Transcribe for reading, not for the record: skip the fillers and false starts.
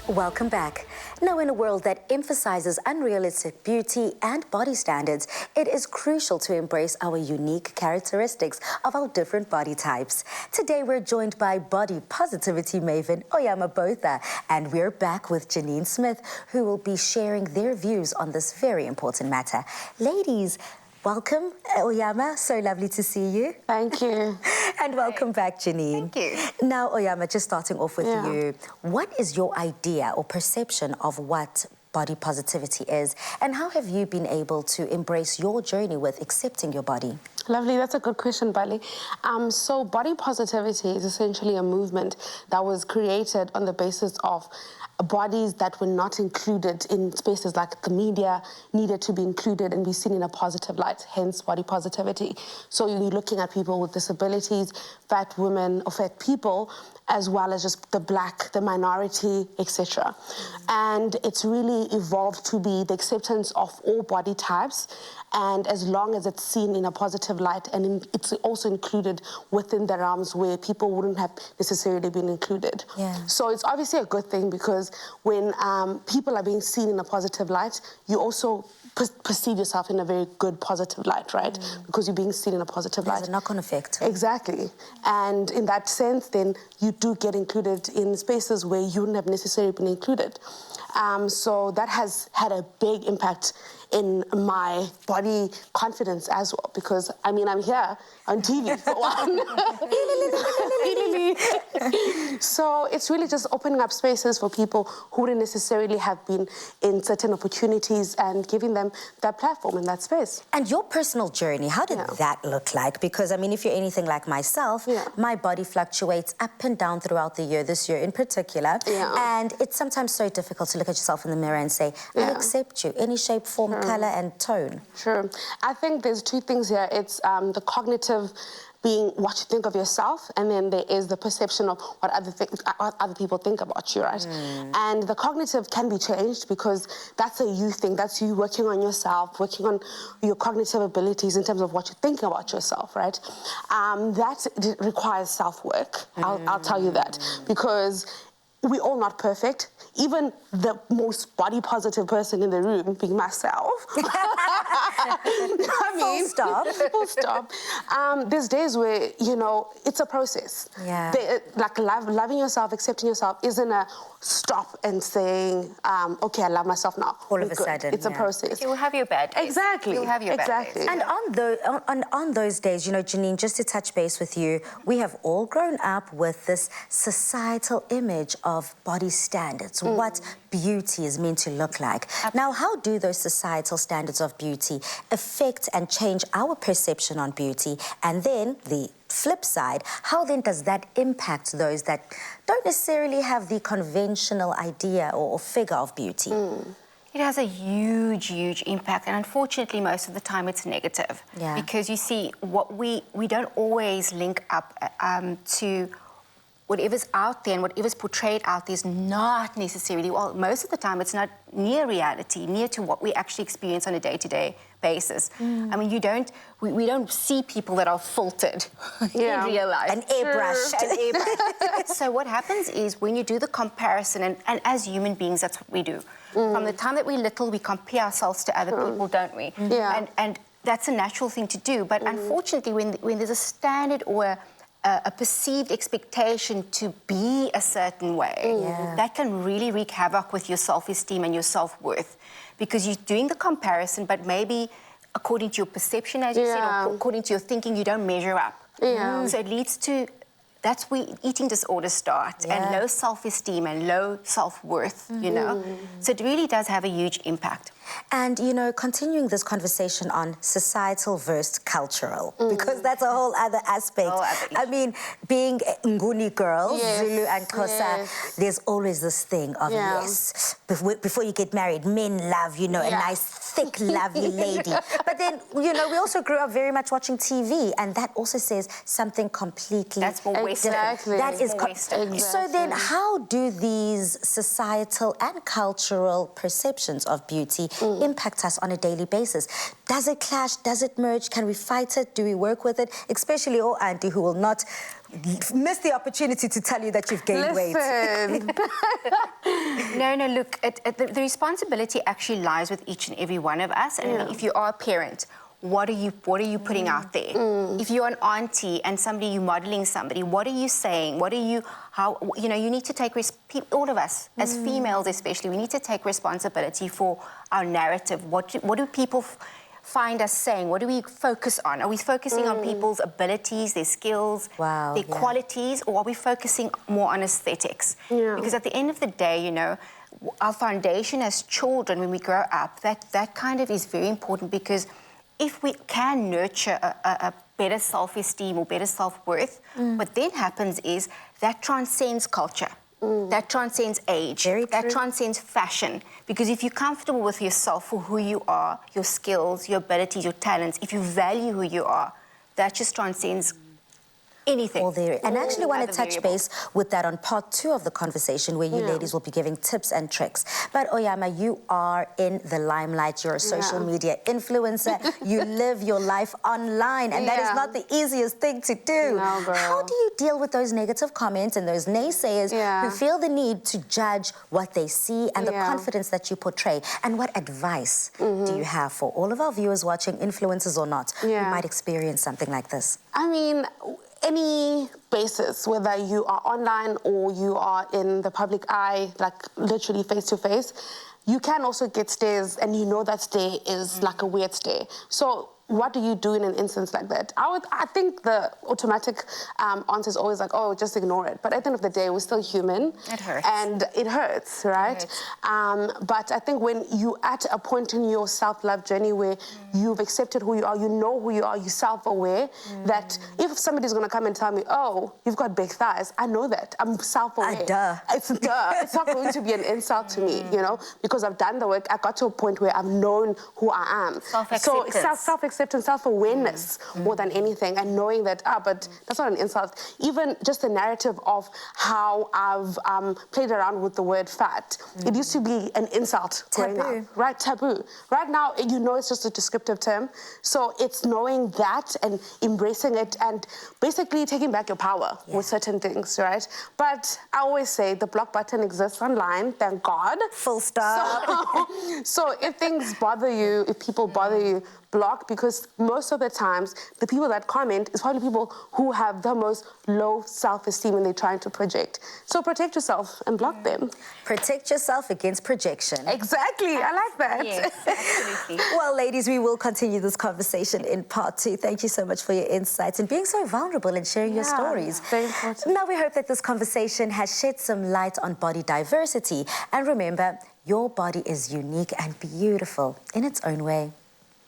Welcome back. Now, in a world that emphasizes unrealistic beauty and body standards, it is crucial to embrace our unique characteristics of our different body types. Today, we're joined by body positivity maven Oyama Botha, and we're back with Janine Smith, who will be sharing their views on this very important matter. Ladies, welcome, Oyama. So lovely to see you. Thank you. And welcome back, Janine. Thank you. Now, Oyama, just starting off with you, what is your idea or perception of what body positivity is, and how have you been able to embrace your journey with accepting your body? Lovely, that's a good question, Bali. So body positivity is essentially a movement that was created on the basis of bodies that were not included in spaces like the media needed to be included and be seen in a positive light, hence body positivity. So you're looking at people with disabilities, fat women or fat people, as well as just the black, the minority, etc. And it's really evolved to be the acceptance of all body types, and as long as it's seen in a positive light, and it's also included within the realms where people wouldn't have necessarily been included. So it's obviously a good thing, because when people are being seen in a positive light, you also perceive yourself in a very good positive light, right? Because you're being seen in a positive light. There's a knock-on effect. Exactly. And in that sense, then you do get included in spaces where you wouldn't have necessarily been included. So that has had a big impact in my body confidence as well, because I mean, I'm here on TV for one. So it's really just opening up spaces for people who wouldn't necessarily have been in certain opportunities and giving them that platform in that space. And your personal journey, how did that look like? Because, I mean, if you're anything like myself, my body fluctuates up and down throughout the year, this year in particular. And it's sometimes so difficult to look at yourself in the mirror and say, I accept you, any shape, form, colour and tone. Sure. I think there's two things here. It's the cognitive, being what you think of yourself, and then there is the perception of what other people think about you, right? And the cognitive can be changed, because that's a you thing. That's you working on yourself, working on your cognitive abilities in terms of what you think about yourself, right? That requires self-work. I'll tell you that, because we're all not perfect. Even the most body positive person in the room, being myself. I mean, full stop. There's days where, you know, it's a process. Like loving yourself, accepting yourself isn't a stop and saying, okay, I love myself now. All of a sudden. It's a process. You'll have your bad days. Exactly. You'll have your bad days. And on those days, you know, Janine, just to touch base with you, we have all grown up with this societal image of body standards, what beauty is meant to look like. Now, how do those societal standards of beauty affect and change our perception on beauty? And then the flip side, how then does that impact those that don't necessarily have the conventional idea or figure of beauty? It has a huge, huge impact, and unfortunately, most of the time it's negative. Because you see, what we don't always link up to whatever's out there, and whatever's portrayed out there is not necessarily, well, most of the time it's not near reality, near to what we actually experience on a day-to-day basis. I mean, we don't see people that are filtered in real life. And airbrushed. So what happens is, when you do the comparison, and as human beings, that's what we do. From the time that we're little, we compare ourselves to other people, don't we? And that's a natural thing to do. But unfortunately, when there's a standard or a perceived expectation to be a certain way, that can really wreak havoc with your self-esteem and your self-worth, because you're doing the comparison, but maybe according to your perception, as you said, or according to your thinking, you don't measure up. So it leads to, that's where eating disorders start, and low self-esteem and low self-worth, you know? So it really does have a huge impact. And, you know, continuing this conversation on societal versus cultural, because that's a whole other aspect. I mean, being Nguni girls, Zulu and Xhosa, there's always this thing of, before you get married, men love, you know, a nice, thick, lovely lady. But then, you know, we also grew up very much watching TV, and that also says something completely That's more Western. That is Western. So then, how do these societal and cultural perceptions of beauty impact us on a daily basis? Does it clash? Does it merge? Can we fight it? Do we work with it? Especially auntie who will not miss the opportunity to tell you that you've gained weight. No, look, the responsibility actually lies with each and every one of us. And if you are a parent, what are you putting out there? If you're an auntie and you're modeling somebody, what are you saying? You need to take, all of us, as females especially, we need to take responsibility for our narrative. What do people find us saying? What do we focus on? Are we focusing on people's abilities, their skills, their qualities, or are we focusing more on aesthetics? Because at the end of the day, our foundation as children when we grow up, that kind of is very important, because if we can nurture a better self-esteem or better self-worth, what then happens is that transcends culture. That transcends age. That transcends fashion. Because if you're comfortable with yourself for who you are, your skills, your abilities, your talents, if you value who you are, that just transcends anything. All there. And I actually want to touch base with that on part 2 of the conversation, where you ladies will be giving tips and tricks. But Oyama, you are in the limelight. You're a social media influencer. You live your life online, and that is not the easiest thing to do. No, girl. How do you deal with those negative comments and those naysayers who feel the need to judge what they see and the confidence that you portray? And what advice do you have for all of our viewers watching, influencers or not, who might experience something like this? I mean, any basis, whether you are online or you are in the public eye, like literally face to face, you can also get stares, and that stare is like a weird stare. So what do you do in an instance like that? I think the automatic answer is always like, oh, just ignore it. But at the end of the day, we're still human. It hurts. And it hurts, right? It hurts. But I think when you're at a point in your self-love journey where you've accepted who you are, you know who you are, you're self-aware, that if somebody's going to come and tell me, oh, you've got big thighs, I know that. I'm self-aware. It's not going to be an insult to me, because I've done the work. I got to a point where I've known who I am. Self-acceptance. So self-acceptance, self-awareness more than anything, and knowing that, but that's not an insult. Even just the narrative of how I've played around with the word fat. It used to be an insult growing up, right? Taboo. Right now, it's just a descriptive term. So it's knowing that and embracing it and basically taking back your power with certain things, right? But I always say the block button exists online, thank God. Full stop. So if things bother you, if people bother you, block, because most of the times the people that comment is probably people who have the most low self-esteem and they're trying to project. So protect yourself and block them. Protect yourself against projection. Exactly. I like that. Yes, absolutely. Well, ladies, we will continue this conversation in part 2. Thank you so much for your insights and being so vulnerable and sharing your stories. Very important. Now, we hope that this conversation has shed some light on body diversity. And remember, your body is unique and beautiful in its own way.